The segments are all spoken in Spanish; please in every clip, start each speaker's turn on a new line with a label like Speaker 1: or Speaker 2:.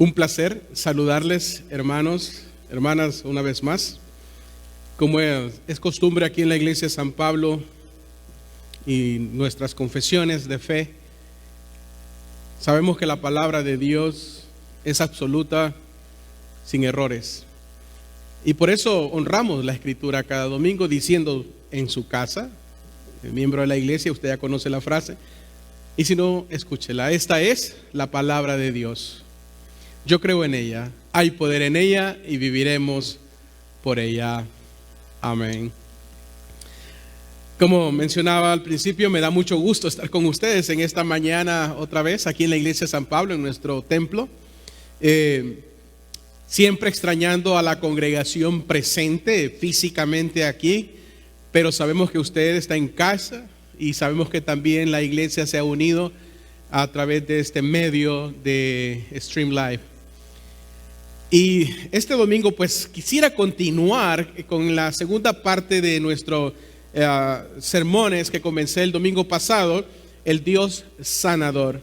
Speaker 1: Un placer saludarles, hermanos, hermanas, una vez más. Como es costumbre aquí en la iglesia de San Pablo y nuestras confesiones de fe, sabemos que la palabra de Dios es absoluta, sin errores. Y por eso honramos la Escritura cada domingo diciendo en su casa, el miembro de la iglesia, usted ya conoce la frase, y si no, escúchela. Esta es la palabra de Dios. Yo creo en ella, hay poder en ella y viviremos por ella. Amén. Como mencionaba al principio, me da mucho gusto estar con ustedes en esta mañana otra vez aquí en la iglesia de San Pablo, en nuestro templo. Siempre extrañando a la congregación presente físicamente aquí, pero sabemos que usted está en casa y sabemos que también la iglesia se ha unido a través de este medio de Stream Live. Y este domingo pues quisiera continuar con la segunda parte de nuestros sermones que comencé el domingo pasado, el Dios sanador.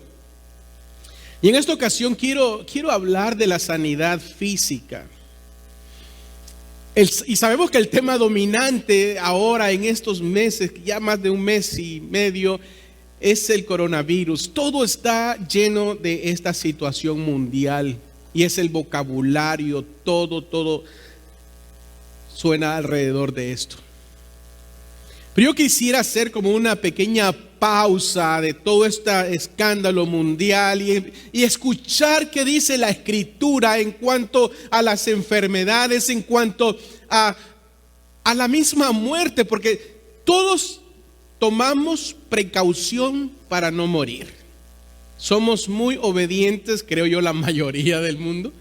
Speaker 1: Y en esta ocasión quiero hablar de la sanidad física. Y sabemos que el tema dominante ahora en estos meses, ya más de un mes y medio, es el coronavirus. Todo está lleno de esta situación mundial. Y es el vocabulario, todo suena alrededor de esto. Pero yo quisiera hacer como una pequeña pausa de todo este escándalo mundial y escuchar qué dice la Escritura en cuanto a las enfermedades, en cuanto a la misma muerte, porque todos tomamos precaución para no morir. Somos muy obedientes, creo yo, la mayoría del mundo,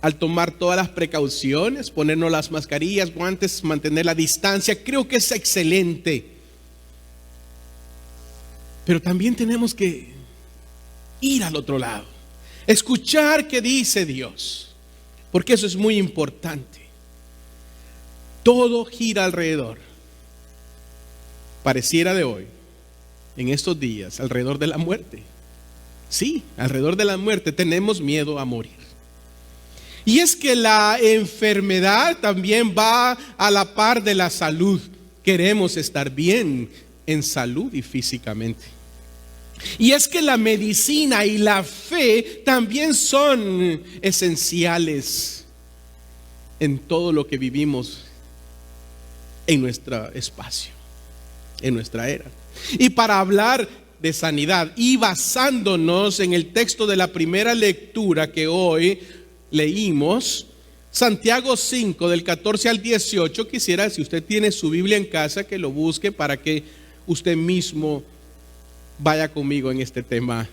Speaker 1: al tomar todas las precauciones, ponernos las mascarillas, guantes, mantener la distancia. Creo que es excelente. Pero también tenemos que ir al otro lado, escuchar qué dice Dios, porque eso es muy importante. Todo gira alrededor, pareciera de hoy, en estos días, alrededor de la muerte. Sí, alrededor de la muerte tenemos miedo a morir. Y es que la enfermedad también va a la par de la salud. Queremos estar bien en salud y físicamente. Y es que la medicina y la fe también son esenciales en todo lo que vivimos en nuestro espacio, en nuestra era. Y para hablar de sanidad y basándonos en el texto de la primera lectura que hoy leímos, Santiago 5 del 14 al 18, quisiera, si usted tiene su Biblia en casa, que lo busque para que usted mismo vaya conmigo en este tema,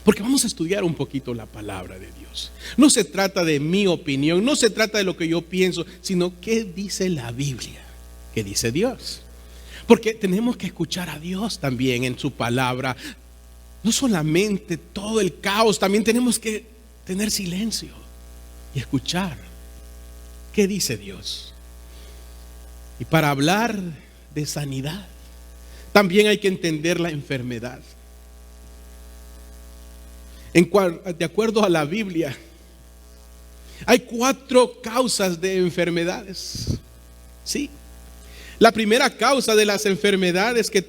Speaker 1: porque vamos a estudiar un poquito la palabra de Dios. No se trata de mi opinión, no se trata de lo que yo pienso, sino qué dice la Biblia, qué dice Dios. Porque tenemos que escuchar a Dios también en su palabra. No solamente todo el caos, también tenemos que tener silencio y escuchar qué dice Dios. Y para hablar de sanidad, también hay que entender la enfermedad. De acuerdo a la Biblia, hay 4 causas de enfermedades. Sí. La primera causa de las enfermedades que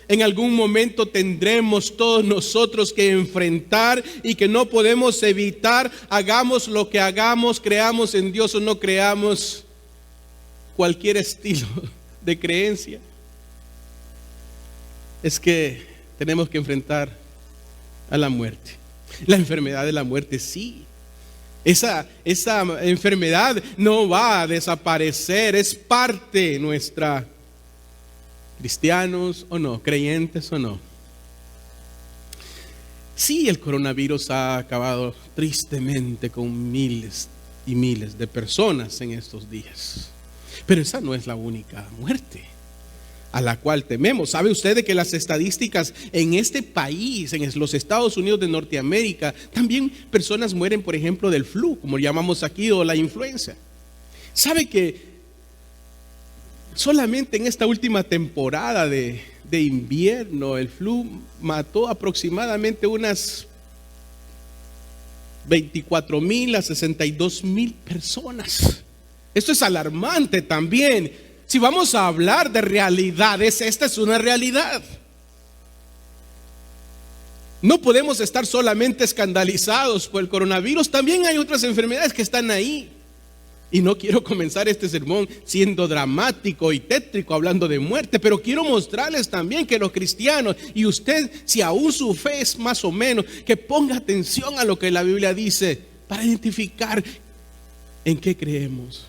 Speaker 1: en algún momento tendremos todos nosotros que enfrentar y que no podemos evitar, hagamos lo que hagamos, creamos en Dios o no creamos cualquier estilo de creencia, es que tenemos que enfrentar a la muerte. La enfermedad de la muerte, sí. Esa enfermedad no va a desaparecer, es parte nuestra, cristianos o no, creyentes o no. Sí, el coronavirus ha acabado tristemente con miles y miles de personas en estos días, pero esa no es la única muerte a la cual tememos. ¿Sabe usted de que las estadísticas en este país, en los Estados Unidos de Norteamérica, también personas mueren, por ejemplo, del flu, como llamamos aquí, o la influenza? ¿Sabe que solamente en esta última temporada de invierno el flu mató aproximadamente unas 24,000 a 62,000 personas. Esto es alarmante también. Si vamos a hablar de realidades, esta es una realidad. No podemos estar solamente escandalizados por el coronavirus. También hay otras enfermedades que están ahí. Y no quiero comenzar este sermón siendo dramático y tétrico hablando de muerte, pero quiero mostrarles también que los cristianos, y usted, si aún su fe es más o menos, que ponga atención a lo que la Biblia dice para identificar en qué creemos.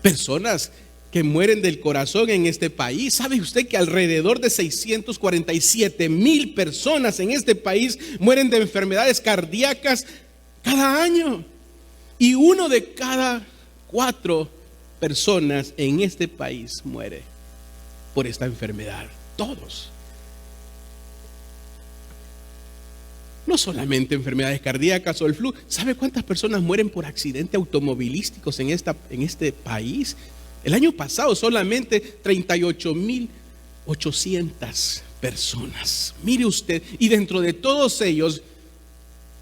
Speaker 1: Personas que mueren del corazón en este país. ¿Sabe usted que alrededor de 647,000 personas en este país mueren de enfermedades cardíacas cada año? Y 1 de cada 4 personas en este país muere por esta enfermedad. Todos. No solamente enfermedades cardíacas o el flu. ¿Sabe cuántas personas mueren por accidentes automovilísticos en este país? El año pasado solamente 38,800 personas. Mire usted, y dentro de todos ellos,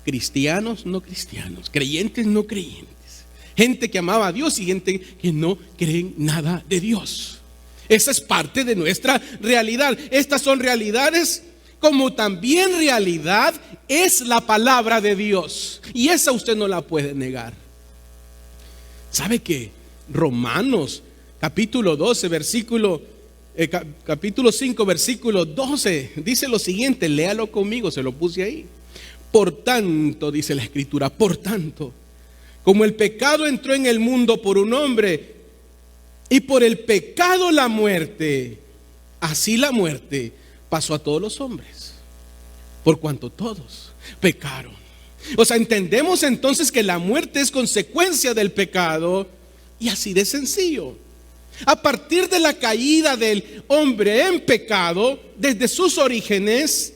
Speaker 1: cristianos, no cristianos, creyentes, no creyentes, gente que amaba a Dios y gente que no cree nada de Dios. Esa es parte de nuestra realidad. Estas son realidades, como también realidad es la palabra de Dios, y esa usted no la puede negar. ¿Sabe qué? Romanos capítulo 12, capítulo 5, versículo 12, dice lo siguiente, léalo conmigo, se lo puse ahí. Por tanto, dice la Escritura, por tanto, como el pecado entró en el mundo por un hombre, y por el pecado la muerte, así la muerte pasó a todos los hombres, por cuanto todos pecaron. O sea, entendemos entonces que la muerte es consecuencia del pecado, y así de sencillo. A partir de la caída del hombre en pecado, desde sus orígenes,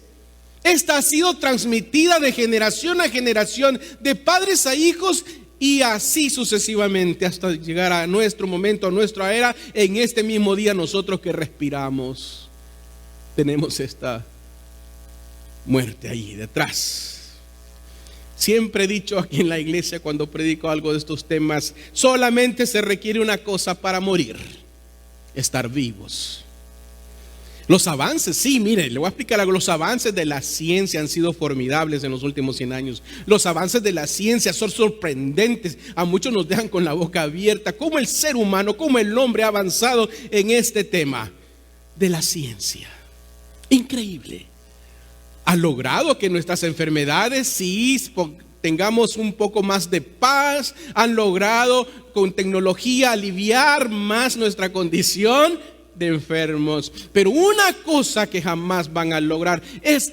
Speaker 1: esta ha sido transmitida de generación a generación, de padres a hijos, y así sucesivamente hasta llegar a nuestro momento, a nuestra era. En este mismo día nosotros que respiramos tenemos esta muerte ahí detrás. Siempre he dicho aquí en la iglesia cuando predico algo de estos temas, solamente se requiere una cosa para morir: estar vivos. Los avances, sí, mire, le voy a explicar algo. Los avances de la ciencia han sido formidables en los últimos 100 años. Los avances de la ciencia son sorprendentes. A muchos nos dejan con la boca abierta. Cómo el ser humano, cómo el hombre ha avanzado en este tema de la ciencia. Increíble. Ha logrado que nuestras enfermedades, sí, tengamos un poco más de paz. Han logrado con tecnología aliviar más nuestra condición de enfermos. Pero una cosa que jamás van a lograr es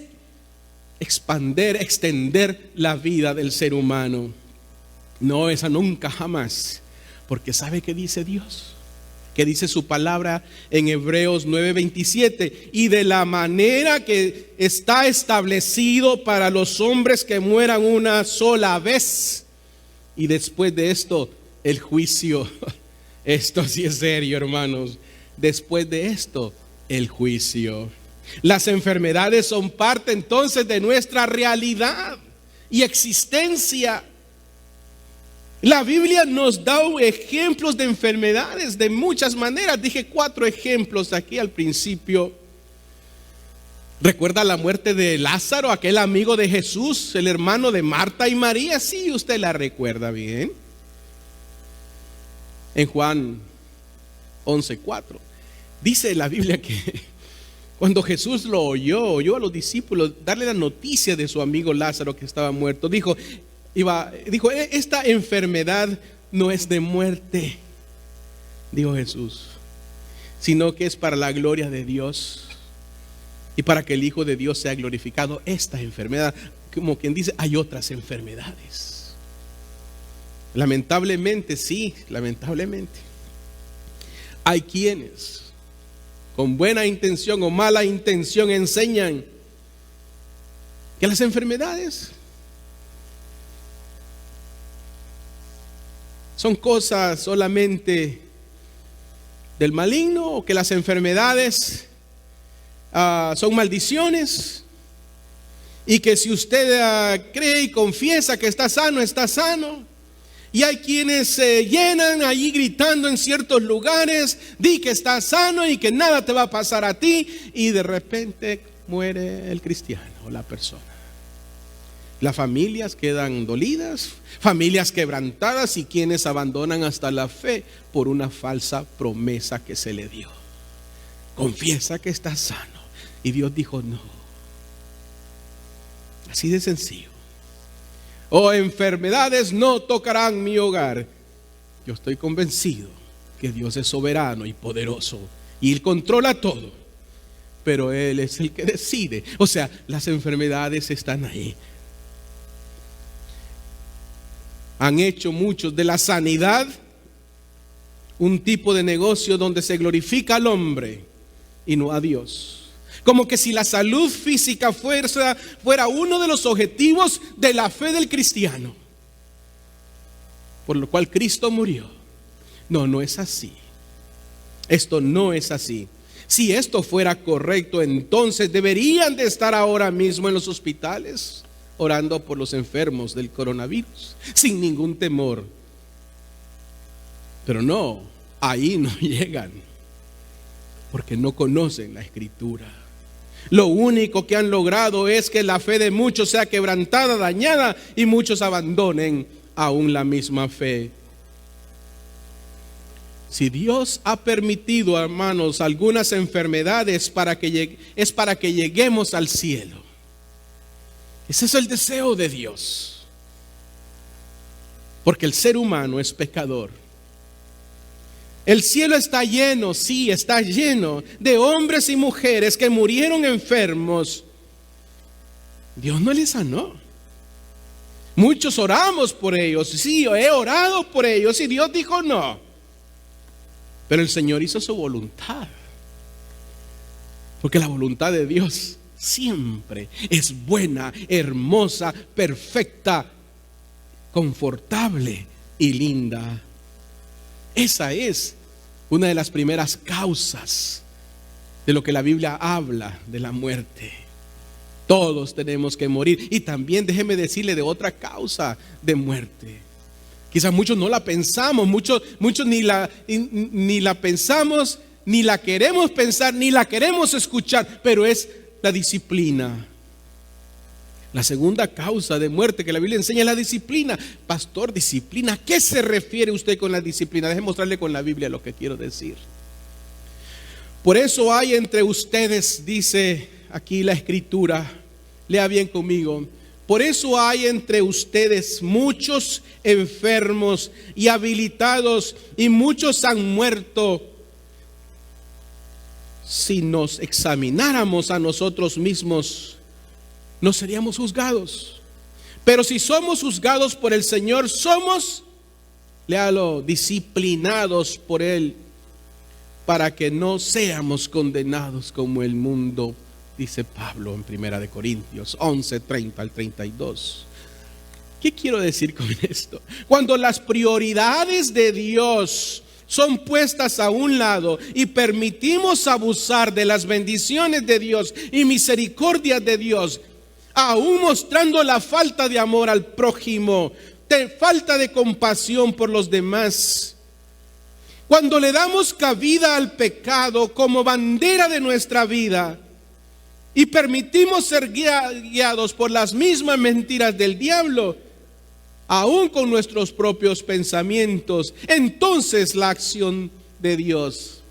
Speaker 1: extender la vida del ser humano. No, esa nunca, jamás. Porque ¿sabe qué dice Dios? Que dice su palabra en Hebreos 9:27, y de la manera que está establecido para los hombres que mueran una sola vez, y después de esto el juicio. Esto sí es serio, hermanos. Después de esto el juicio. Las enfermedades son parte entonces de nuestra realidad y existencia. La Biblia nos da ejemplos de enfermedades de muchas maneras. Dije 4 ejemplos aquí al principio. ¿Recuerda la muerte de Lázaro, aquel amigo de Jesús, el hermano de Marta y María? Sí, usted la recuerda bien. En Juan 11:4 dice la Biblia que cuando Jesús lo oyó a los discípulos darle la noticia de su amigo Lázaro que estaba muerto, dijo, esta enfermedad no es de muerte, dijo Jesús, sino que es para la gloria de Dios y para que el Hijo de Dios sea glorificado. Esta enfermedad, como quien dice, hay otras enfermedades. Lamentablemente, sí, lamentablemente, hay quienes con buena intención o mala intención enseñan que las enfermedades son cosas solamente del maligno, o que las enfermedades son maldiciones, Y que si usted cree y confiesa que está sano, está sano. Y hay quienes se llenan allí gritando en ciertos lugares: di que estás sano y que nada te va a pasar a ti. Y de repente muere el cristiano o la persona. Las familias quedan dolidas, familias quebrantadas, y quienes abandonan hasta la fe por una falsa promesa que se le dio. Confiesa que estás sano. Y Dios dijo no. Así de sencillo. Oh, enfermedades no tocarán mi hogar. Yo estoy convencido que Dios es soberano y poderoso y Él controla todo, pero Él es el que decide. O sea, las enfermedades están ahí. Han hecho muchos de la sanidad un tipo de negocio donde se glorifica al hombre y no a Dios. Como que si la salud física fuera uno de los objetivos de la fe del cristiano, por lo cual Cristo murió. No, no es así. Esto no es así. Si esto fuera correcto, entonces deberían de estar ahora mismo en los hospitales orando por los enfermos del coronavirus, sin ningún temor. Pero no, ahí no llegan, porque no conocen la Escritura. Lo único que han logrado es que la fe de muchos sea quebrantada, dañada, y muchos abandonen aún la misma fe. Si Dios ha permitido, hermanos, algunas enfermedades es para que lleguemos al cielo. Ese es el deseo de Dios. Porque el ser humano es pecador. El cielo está lleno, sí, está lleno de hombres y mujeres que murieron enfermos. Dios no les sanó. Muchos oramos por ellos, sí, he orado por ellos y Dios dijo no. Pero el Señor hizo su voluntad. Porque la voluntad de Dios siempre es buena, hermosa, perfecta, confortable y linda. Esa es una de las primeras causas de lo que la Biblia habla de la muerte. Todos tenemos que morir. Y también déjeme decirle de otra causa de muerte. Quizás muchos no la pensamos, muchos ni la pensamos, ni la queremos pensar, ni la queremos escuchar, pero es la disciplina. La segunda causa de muerte que la Biblia enseña es la disciplina. Pastor, disciplina, ¿a qué se refiere usted con la disciplina? Déjeme mostrarle con la Biblia lo que quiero decir. Por eso hay entre ustedes, dice aquí la Escritura, lea bien conmigo. Por eso hay entre ustedes muchos enfermos y habilitados, y muchos han muerto. Si nos examináramos a nosotros mismos, no seríamos juzgados. Pero si somos juzgados por el Señor, somos, léalo, disciplinados por Él, para que no seamos condenados como el mundo, dice Pablo en 1 Corintios 11, 30 al 32. ¿Qué quiero decir con esto? Cuando las prioridades de Dios son puestas a un lado y permitimos abusar de las bendiciones de Dios y misericordia de Dios, aún mostrando la falta de amor al prójimo, falta de compasión por los demás, cuando le damos cabida al pecado como bandera de nuestra vida y permitimos ser guiados por las mismas mentiras del diablo, aún con nuestros propios pensamientos, entonces la acción de Dios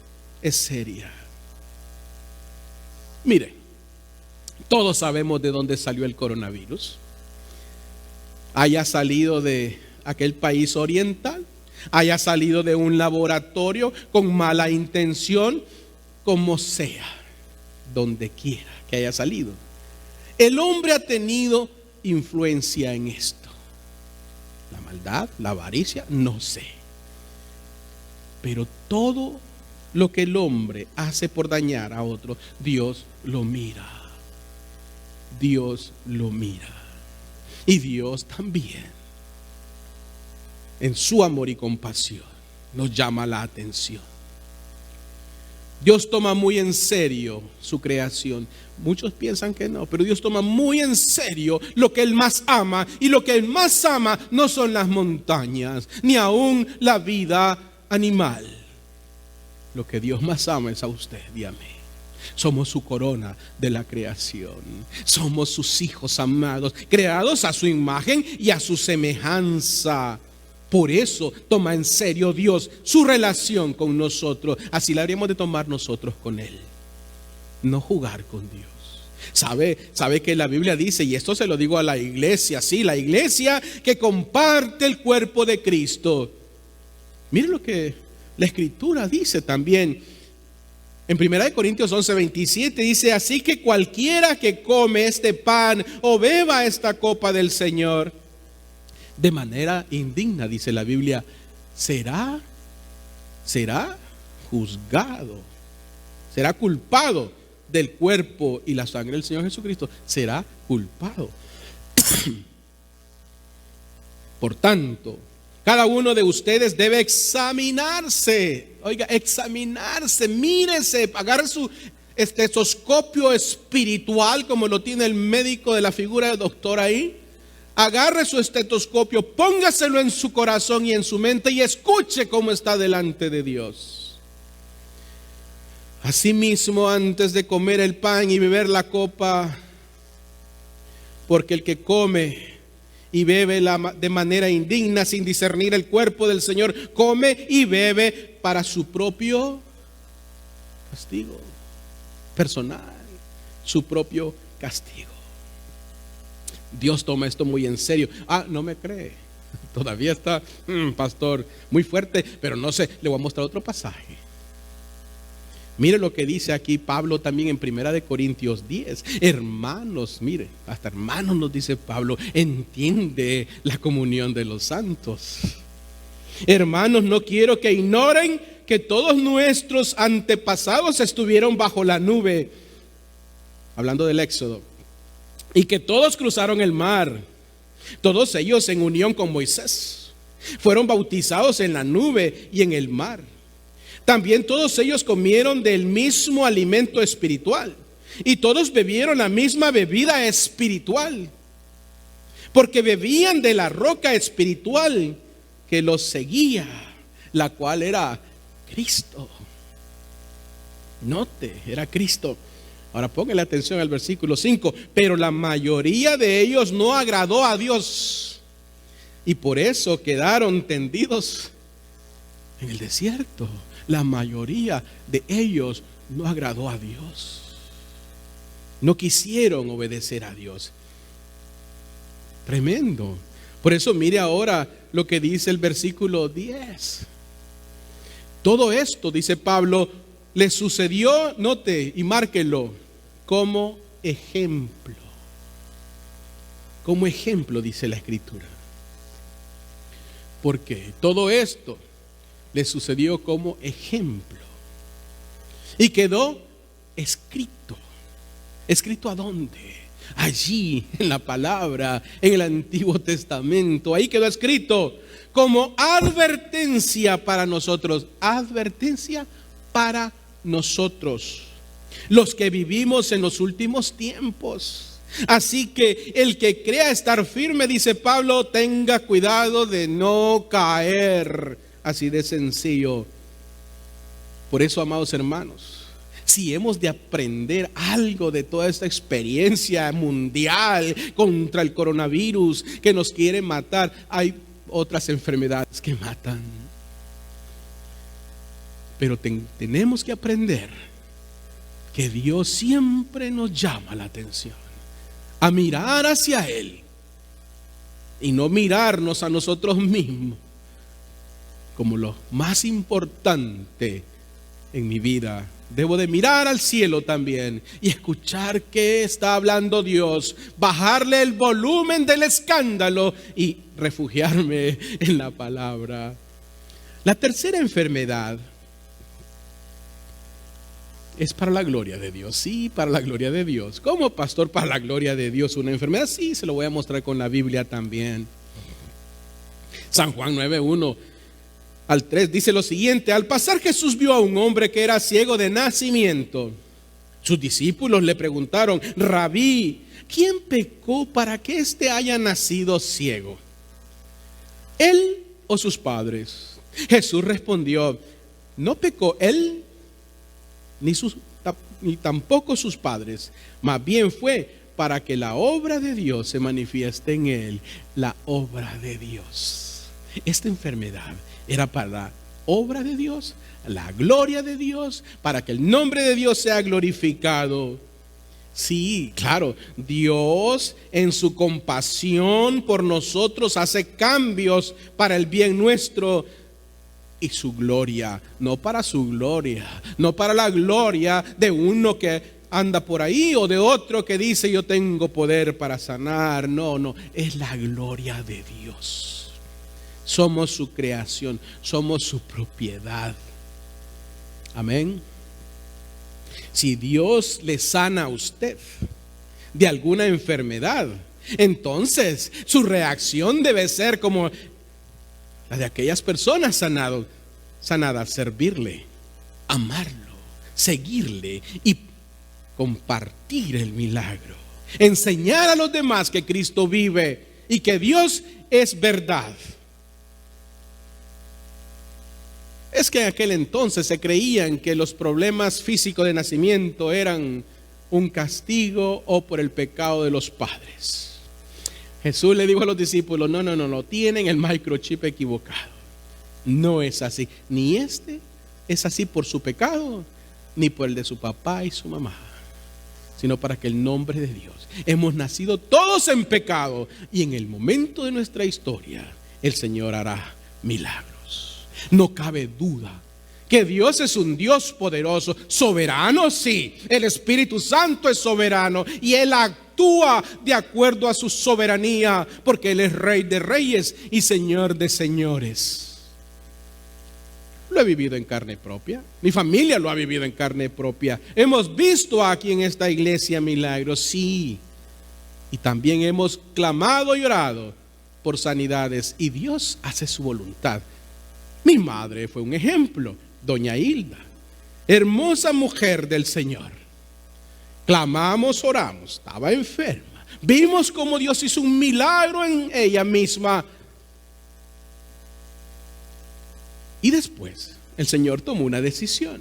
Speaker 1: es seria. Mire, todos sabemos de dónde salió el coronavirus. Haya salido de aquel país oriental, haya salido de un laboratorio con mala intención, como sea, donde quiera que haya salido. El hombre ha tenido influencia en esto. La maldad, la avaricia, no sé. Pero todo lo que el hombre hace por dañar a otro, Dios lo mira. Dios lo mira. Y Dios también, en su amor y compasión, nos llama la atención. Dios toma muy en serio su creación. Muchos piensan que no, pero Dios toma muy en serio lo que Él más ama. Y lo que Él más ama no son las montañas, ni aún la vida animal. Lo que Dios más ama es a usted y a mí. Somos su corona de la creación. Somos sus hijos amados, creados a su imagen y a su semejanza. Por eso toma en serio Dios su relación con nosotros. Así la habríamos de tomar nosotros con Él. No jugar con Dios. ¿Sabe que la Biblia dice, y esto se lo digo a la iglesia, sí, la iglesia que comparte el cuerpo de Cristo? Mire lo que la Escritura dice también. En 1 Corintios 11:27 dice, así que cualquiera que come este pan o beba esta copa del Señor de manera indigna, dice la Biblia, será juzgado, será culpado del cuerpo y la sangre del Señor Jesucristo, será culpado. Por tanto, cada uno de ustedes debe examinarse. Oiga, examinarse, mírese, agarre su estetoscopio espiritual, como lo tiene el médico de la figura del doctor ahí. Agarre su estetoscopio, póngaselo en su corazón y en su mente y escuche cómo está delante de Dios. Asimismo, antes de comer el pan y beber la copa, porque el que come y bebe de manera indigna, sin discernir el cuerpo del Señor, come y bebe para su propio castigo personal, su propio castigo. Dios toma esto muy en serio. No me cree. Todavía está, pastor, muy fuerte, pero no sé, le voy a mostrar otro pasaje. Mire lo que dice aquí Pablo también en 1 Corintios 10. Hermanos, mire, hasta hermanos nos dice Pablo, entiende la comunión de los santos. Hermanos, no quiero que ignoren que todos nuestros antepasados estuvieron bajo la nube, hablando del Éxodo, y que todos cruzaron el mar, todos ellos en unión con Moisés, fueron bautizados en la nube y en el mar. También todos ellos comieron del mismo alimento espiritual y todos bebieron la misma bebida espiritual, porque bebían de la roca espiritual que los seguía, la cual era Cristo. Note, era Cristo. Ahora póngale atención al versículo 5. Pero la mayoría de ellos no agradó a Dios y por eso quedaron tendidos en el desierto. La mayoría de ellos no agradó a Dios. No quisieron obedecer a Dios. Tremendo. Por eso mire ahora lo que dice el versículo 10. Todo esto, dice Pablo, le sucedió, note y márquelo, como ejemplo. Como ejemplo, dice la Escritura. ¿Por qué? Todo esto le sucedió como ejemplo. Y quedó escrito. ¿Escrito a dónde? Allí en la palabra, en el Antiguo Testamento. Ahí quedó escrito como advertencia para nosotros. Advertencia para nosotros, los que vivimos en los últimos tiempos. Así que el que crea estar firme, dice Pablo, tenga cuidado de no caer. Así de sencillo. Por eso, amados hermanos, si hemos de aprender algo de toda esta experiencia mundial contra el coronavirus que nos quiere matar, hay otras enfermedades que matan. Pero tenemos que aprender que Dios siempre nos llama la atención a mirar hacia Él y no mirarnos a nosotros mismos como lo más importante en mi vida. Debo de mirar al cielo también y escuchar qué está hablando Dios, bajarle el volumen del escándalo y refugiarme en la palabra. La tercera enfermedad es para la gloria de Dios. Sí, para la gloria de Dios. ¿Cómo, pastor, para la gloria de Dios una enfermedad? Sí, se lo voy a mostrar con la Biblia también. San Juan 9:1 al 3 dice lo siguiente: al pasar Jesús vio a un hombre que era ciego de nacimiento. Sus discípulos le preguntaron: Rabí, ¿quién pecó para que éste haya nacido ciego? ¿Él o sus padres? Jesús respondió: no pecó él ni tampoco sus padres, más bien fue para que la obra de Dios se manifieste en él. La obra de Dios. Esta enfermedad era para la obra de Dios, la gloria de Dios, para que el nombre de Dios sea glorificado. Sí, claro, Dios en su compasión por nosotros hace cambios para el bien nuestro y su gloria, no para su gloria, no para la gloria de uno que anda por ahí o de otro que dice yo tengo poder para sanar. No, es la gloria de Dios. Somos su creación, somos su propiedad. Amén. Si Dios le sana a usted de alguna enfermedad, entonces su reacción debe ser como la de aquellas personas sanadas, servirle, amarlo, seguirle y compartir el milagro, enseñar a los demás que Cristo vive y que Dios es verdad. Es que en aquel entonces se creían que los problemas físicos de nacimiento eran un castigo o por el pecado de los padres. Jesús le dijo a los discípulos: no, tienen el microchip equivocado. No es así. Ni este es así por su pecado, ni por el de su papá y su mamá, sino para que el nombre de Dios. Hemos nacido todos en pecado y en el momento de nuestra historia el Señor hará milagros. No cabe duda que Dios es un Dios poderoso, soberano, sí. El Espíritu Santo es soberano y Él actúa de acuerdo a su soberanía, porque Él es Rey de reyes y Señor de señores. Lo he vivido en carne propia, mi familia lo ha vivido en carne propia. Hemos visto aquí en esta iglesia milagros, sí. Y también hemos clamado y orado por sanidades y Dios hace su voluntad. Mi madre fue un ejemplo, doña Hilda, hermosa mujer del Señor. Clamamos, oramos, estaba enferma. Vimos cómo Dios hizo un milagro en ella misma. Y después el Señor tomó una decisión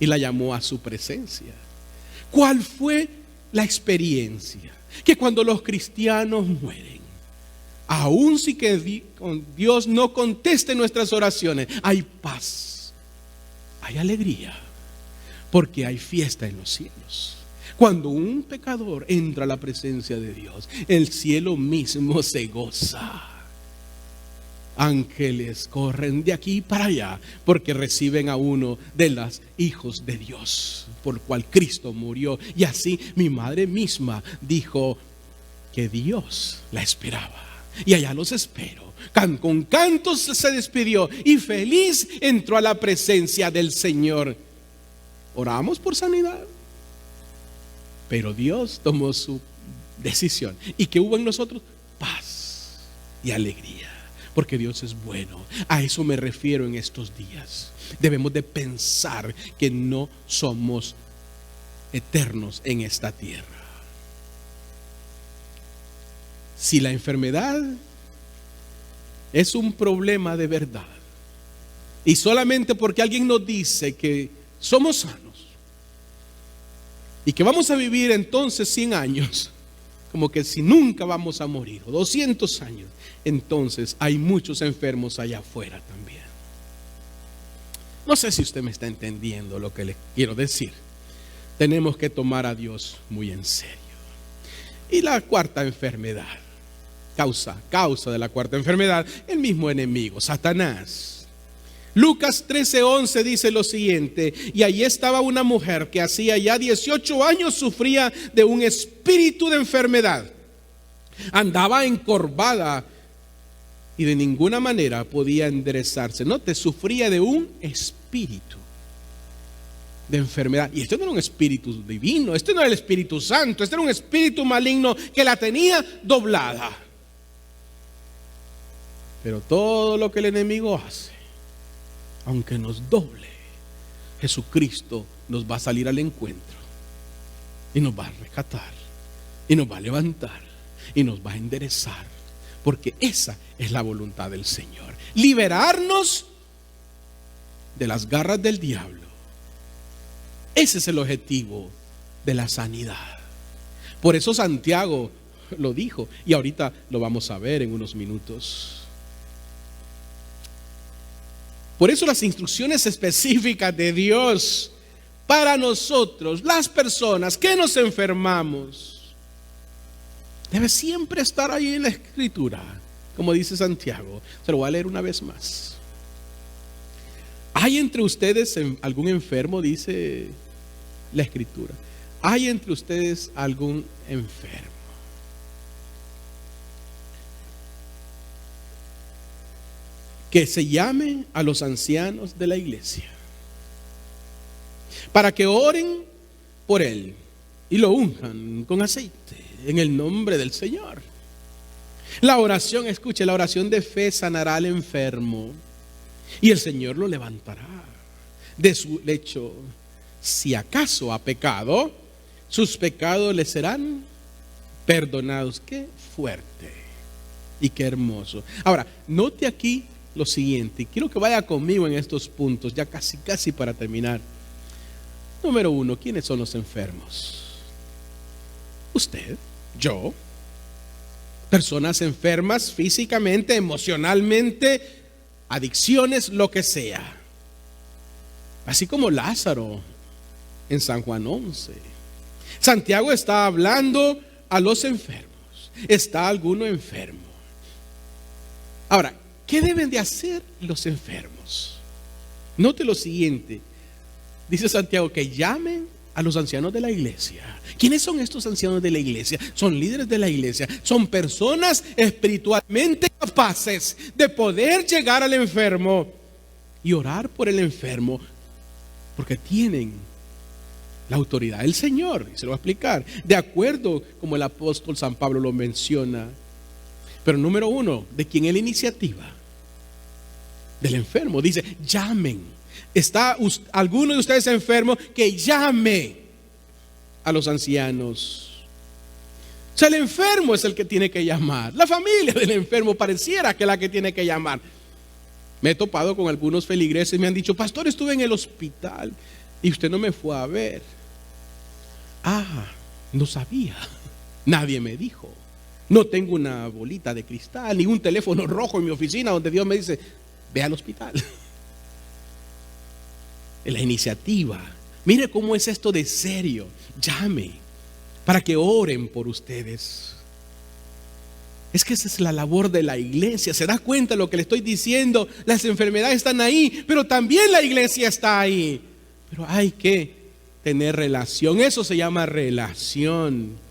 Speaker 1: y la llamó a su presencia. ¿Cuál fue la experiencia? Que cuando los cristianos mueren, aun si que Dios no conteste nuestras oraciones, hay paz, hay alegría, porque hay fiesta en los cielos. Cuando un pecador entra a la presencia de Dios, el cielo mismo se goza. Ángeles corren de aquí para allá porque reciben a uno de los hijos de Dios, por el cual Cristo murió. Y así mi madre misma dijo que Dios la esperaba. Y allá los espero. Con cantos se despidió y feliz entró a la presencia del Señor. Oramos por sanidad, pero Dios tomó su decisión. ¿Y que hubo en nosotros? Paz y alegría, porque Dios es bueno. A eso me refiero en estos días. Debemos de pensar que no somos eternos en esta tierra. Si la enfermedad es un problema de verdad y solamente porque alguien nos dice que somos sanos y que vamos a vivir entonces 100 años, como que si nunca vamos a morir, o 200 años, entonces hay muchos enfermos allá afuera también. No sé si usted me está entendiendo lo que le quiero decir. Tenemos que tomar a Dios muy en serio. Y la cuarta enfermedad, causa de la cuarta enfermedad, el mismo enemigo, Satanás. Lucas 13:11 dice lo siguiente: y allí estaba una mujer que hacía ya 18 años sufría de un espíritu de enfermedad. Andaba encorvada y de ninguna manera podía enderezarse. Note, sufría de un espíritu de enfermedad. Y este no era un espíritu divino, este no era el Espíritu Santo, este era un espíritu maligno que la tenía doblada. Pero todo lo que el enemigo hace aunque nos doble, Jesucristo nos va a salir al encuentro y nos va a rescatar y nos va a levantar y nos va a enderezar, porque esa es la voluntad del Señor, liberarnos de las garras del diablo. Ese es el objetivo de la sanidad. Por eso Santiago lo dijo, y ahorita lo vamos a ver en unos minutos. Por eso las instrucciones específicas de Dios para nosotros, las personas que nos enfermamos, debe siempre estar ahí en la Escritura, como dice Santiago. Se lo voy a leer una vez más. ¿Hay entre ustedes algún enfermo? Dice la Escritura. ¿Hay entre ustedes algún enfermo? Que se llame a los ancianos de la iglesia para que oren por él y lo unjan con aceite en el nombre del Señor. La oración, escuche, la oración de fe sanará al enfermo y el Señor lo levantará de su lecho. Si acaso ha pecado, sus pecados le serán perdonados. Qué fuerte y qué hermoso. Ahora, note aquí lo siguiente, y quiero que vaya conmigo en estos puntos, ya casi para terminar. Número 1, ¿quiénes son los enfermos? Usted, yo, personas enfermas físicamente, emocionalmente, adicciones, lo que sea. Así como Lázaro en San Juan 11. Santiago está hablando a los enfermos. ¿Está alguno enfermo? Ahora, ¿qué deben de hacer los enfermos? Note lo siguiente. Dice Santiago que llamen a los ancianos de la iglesia. ¿Quiénes son estos ancianos de la iglesia? Son líderes de la iglesia. Son personas espiritualmente capaces de poder llegar al enfermo y orar por el enfermo, porque tienen la autoridad del Señor. Y se lo voy a explicar. De acuerdo como el apóstol San Pablo lo menciona. Pero número 1, ¿de quién es la iniciativa? Del enfermo. Dice, llamen. ¿Está alguno de ustedes enfermo? Que llame a los ancianos. O sea, el enfermo es el que tiene que llamar. La familia del enfermo pareciera que es la que tiene que llamar. Me he topado con algunos feligreses y me han dicho, pastor, estuve en el hospital y usted no me fue a ver. No sabía. Nadie me dijo. No tengo una bolita de cristal ni un teléfono rojo en mi oficina donde Dios me dice, ve al hospital. La iniciativa. Mire cómo es esto de serio. Llame para que oren por ustedes. Es que esa es la labor de la iglesia. ¿Se da cuenta de lo que le estoy diciendo? Las enfermedades están ahí, pero también la iglesia está ahí. Pero hay que tener relación. Eso se llama relación.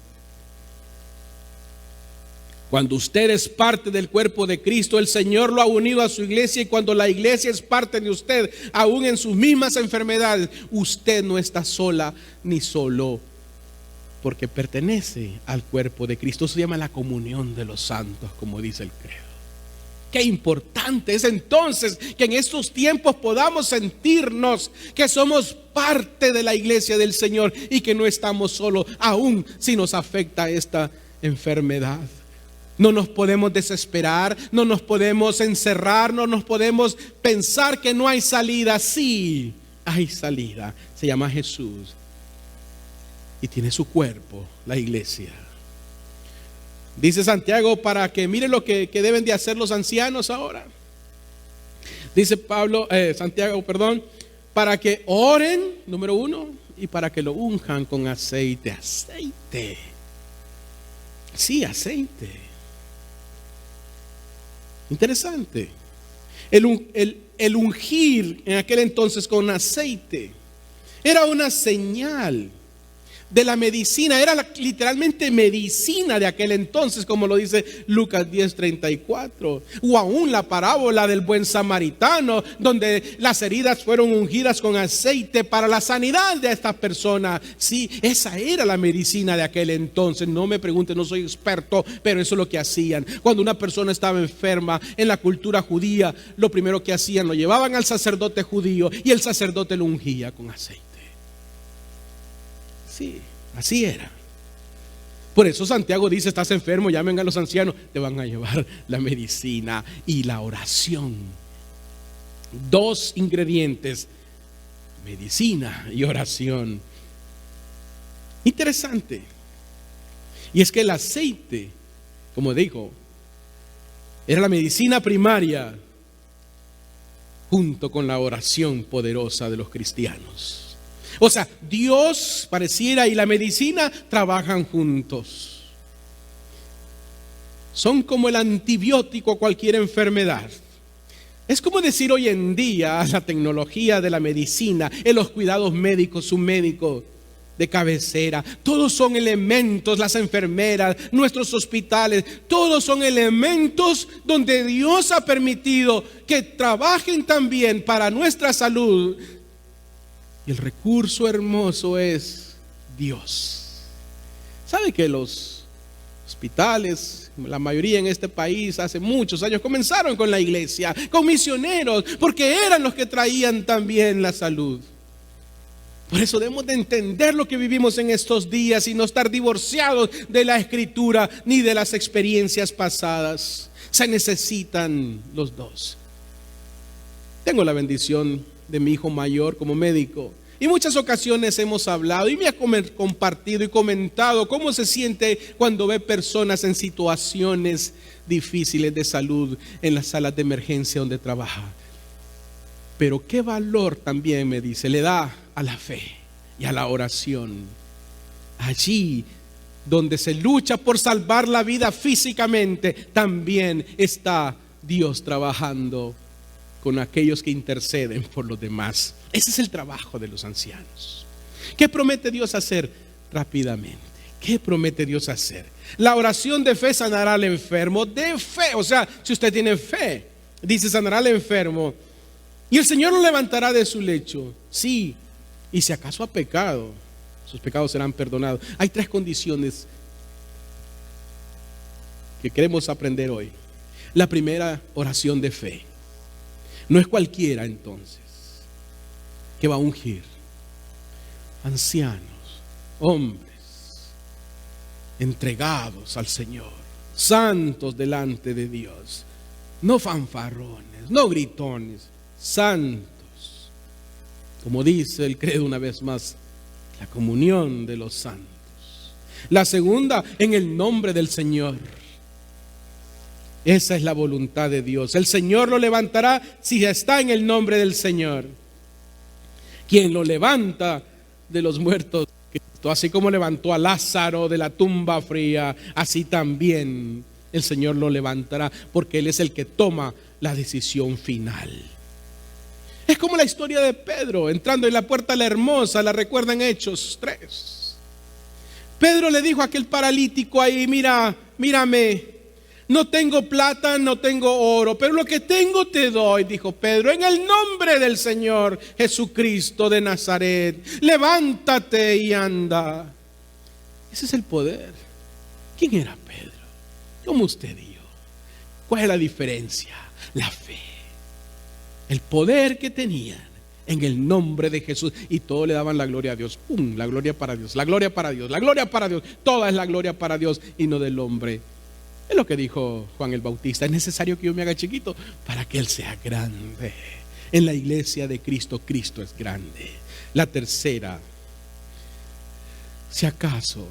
Speaker 1: Cuando usted es parte del cuerpo de Cristo, el Señor lo ha unido a su iglesia, y cuando la iglesia es parte de usted, aún en sus mismas enfermedades, usted no está sola ni solo, porque pertenece al cuerpo de Cristo. Eso se llama la comunión de los santos, como dice el credo. Qué importante es entonces que en estos tiempos podamos sentirnos que somos parte de la iglesia del Señor y que no estamos solos, aún si nos afecta esta enfermedad. No nos podemos desesperar, no nos podemos encerrar, no nos podemos pensar que no hay salida. Sí, hay salida. Se llama Jesús y tiene su cuerpo, la iglesia. Dice Santiago para que mire lo que deben de hacer los ancianos ahora. Dice Santiago, para que oren, número 1, y para que lo unjan con aceite. Aceite. Sí, aceite. Interesante. El ungir en aquel entonces con aceite era una señal de la medicina, era literalmente medicina de aquel entonces, como lo dice Lucas 10:34, o aún la parábola del buen samaritano, donde las heridas fueron ungidas con aceite para la sanidad de esta persona. Sí, esa era la medicina de aquel entonces. No me pregunten, no soy experto, pero eso es lo que hacían. Cuando una persona estaba enferma en la cultura judía, lo primero que hacían, lo llevaban al sacerdote judío y el sacerdote lo ungía con aceite. Sí, así era. Por eso Santiago dice: estás enfermo, llamen a los ancianos, te van a llevar la medicina y la oración. Dos ingredientes: medicina y oración. Interesante. Y es que el aceite, como dijo, era la medicina primaria junto con la oración poderosa de los cristianos. O sea, Dios pareciera y la medicina trabajan juntos. Son como el antibiótico a cualquier enfermedad. Es como decir hoy en día la tecnología de la medicina, en los cuidados médicos, un médico de cabecera, todos son elementos, las enfermeras, nuestros hospitales, todos son elementos donde Dios ha permitido que trabajen también para nuestra salud. Y el recurso hermoso es Dios. ¿Sabe que los hospitales, la mayoría en este país, hace muchos años comenzaron con la iglesia, con misioneros, porque eran los que traían también la salud? Por eso debemos de entender lo que vivimos en estos días y no estar divorciados de la Escritura ni de las experiencias pasadas. Se necesitan los dos. Tengo la bendición de mi hijo mayor como médico, y muchas ocasiones hemos hablado y me ha compartido y comentado cómo se siente cuando ve personas en situaciones difíciles de salud en las salas de emergencia donde trabaja. Pero qué valor también, me dice, le da a la fe y a la oración. Allí donde se lucha por salvar la vida físicamente, también está Dios trabajando con aquellos que interceden por los demás. Ese es el trabajo de los ancianos. ¿Qué promete Dios hacer? Rápidamente, ¿qué promete Dios hacer? La oración de fe sanará al enfermo. De fe, o sea, si usted tiene fe, dice, sanará al enfermo y el Señor lo levantará de su lecho. Sí, y si acaso ha pecado, sus pecados serán perdonados. Hay tres condiciones que queremos aprender hoy. La primera, oración de fe. No es cualquiera entonces que va a ungir. Ancianos, hombres entregados al Señor, santos delante de Dios, no fanfarrones, no gritones, santos. Como dice el credo una vez más, la comunión de los santos. La segunda, en el nombre del Señor. Esa es la voluntad de Dios. El Señor lo levantará si está en el nombre del Señor. Quien lo levanta de los muertos, así como levantó a Lázaro de la tumba fría, así también el Señor lo levantará, porque Él es el que toma la decisión final. Es como la historia de Pedro entrando en la puerta la hermosa, la recuerdan Hechos 3. Pedro le dijo a aquel paralítico ahí: mírame, no tengo plata, no tengo oro, pero lo que tengo te doy, dijo Pedro, en el nombre del Señor Jesucristo de Nazaret, levántate y anda. Ese es el poder. ¿Quién era Pedro? ¿Cómo usted y yo? ¿Cuál es la diferencia? La fe, el poder que tenían en el nombre de Jesús, y todos le daban la gloria a Dios. ¡Pum! La gloria para Dios, la gloria para Dios, la gloria para Dios. Toda es la gloria para Dios y no del hombre. Es lo que dijo Juan el Bautista: es necesario que yo me haga chiquito para que Él sea grande. En la iglesia de Cristo, Cristo es grande. La tercera, si acaso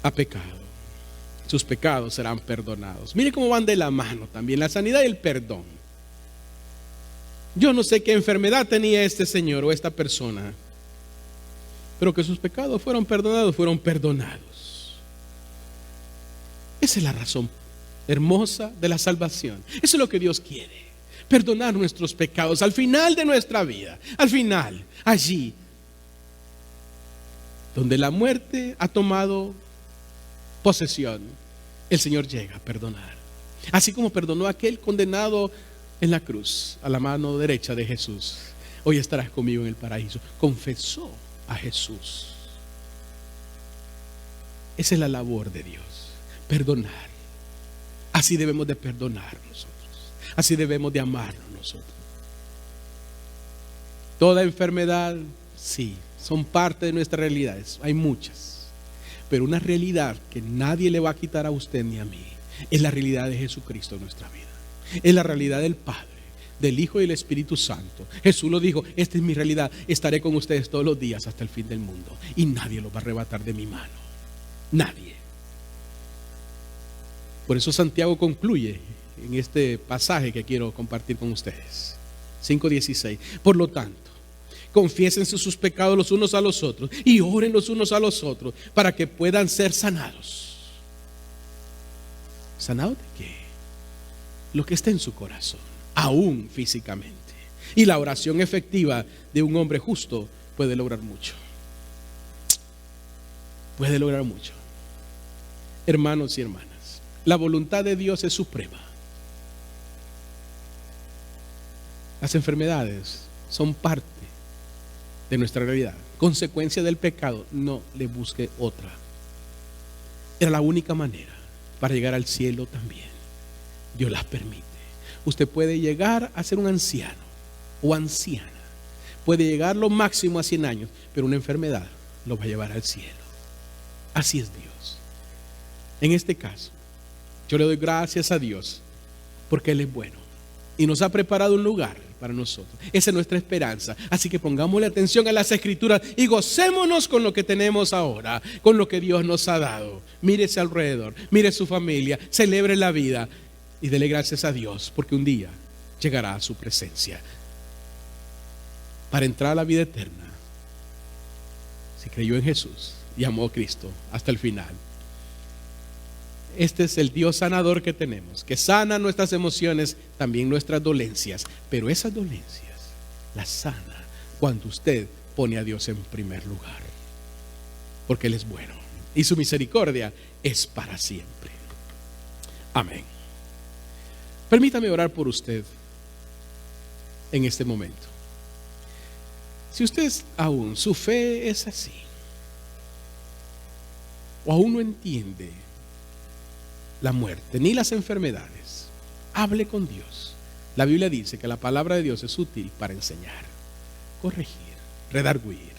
Speaker 1: ha pecado, sus pecados serán perdonados. Mire cómo van de la mano también la sanidad y el perdón. Yo no sé qué enfermedad tenía este señor o esta persona, pero que sus pecados fueron perdonados, fueron perdonados. Esa es la razón hermosa de la salvación. Eso es lo que Dios quiere: perdonar nuestros pecados al final de nuestra vida. Al final, allí donde la muerte ha tomado posesión, el Señor llega a perdonar. Así como perdonó a aquel condenado en la cruz, a la mano derecha de Jesús, hoy estarás conmigo en el paraíso. Confesó a Jesús. Esa es la labor de Dios, perdonar. Así debemos de perdonar nosotros. Así debemos de amarnos nosotros. Toda enfermedad, sí, son parte de nuestras realidades. Hay muchas. Pero una realidad que nadie le va a quitar a usted ni a mí es la realidad de Jesucristo en nuestra vida. Es la realidad del Padre, del Hijo y del Espíritu Santo. Jesús lo dijo: esta es mi realidad. Estaré con ustedes todos los días hasta el fin del mundo. Y nadie lo va a arrebatar de mi mano. Nadie. Por eso Santiago concluye en este pasaje que quiero compartir con ustedes. 5:16. Por lo tanto, confiésense sus pecados los unos a los otros y oren los unos a los otros para que puedan ser sanados. ¿Sanados de qué? Lo que está en su corazón, aún físicamente. Y la oración efectiva de un hombre justo puede lograr mucho. Puede lograr mucho. Hermanos y hermanas, la voluntad de Dios es suprema. Las enfermedades son parte de nuestra realidad, consecuencia del pecado. No le busque otra. Era la única manera para llegar al cielo también. Dios las permite. Usted puede llegar a ser un anciano o anciana, puede llegar lo máximo a 100 años, pero una enfermedad lo va a llevar al cielo. Así es Dios. En este caso, yo le doy gracias a Dios porque Él es bueno y nos ha preparado un lugar para nosotros. Esa es nuestra esperanza. Así que pongámosle atención a las Escrituras y gocémonos con lo que tenemos ahora, con lo que Dios nos ha dado. Mírese alrededor, mire su familia, celebre la vida y dele gracias a Dios porque un día llegará a su presencia para entrar a la vida eterna. Si creyó en Jesús y amó a Cristo hasta el final. Este es el Dios sanador que tenemos, que sana nuestras emociones, también nuestras dolencias. Pero esas dolencias las sana cuando usted pone a Dios en primer lugar, porque Él es bueno y su misericordia es para siempre. Amén. Permítame orar por usted en este momento. Si usted aún, su fe es así, o aún no entiende la muerte ni las enfermedades, hable con Dios. La Biblia dice que la palabra de Dios es útil para enseñar, corregir, redarguir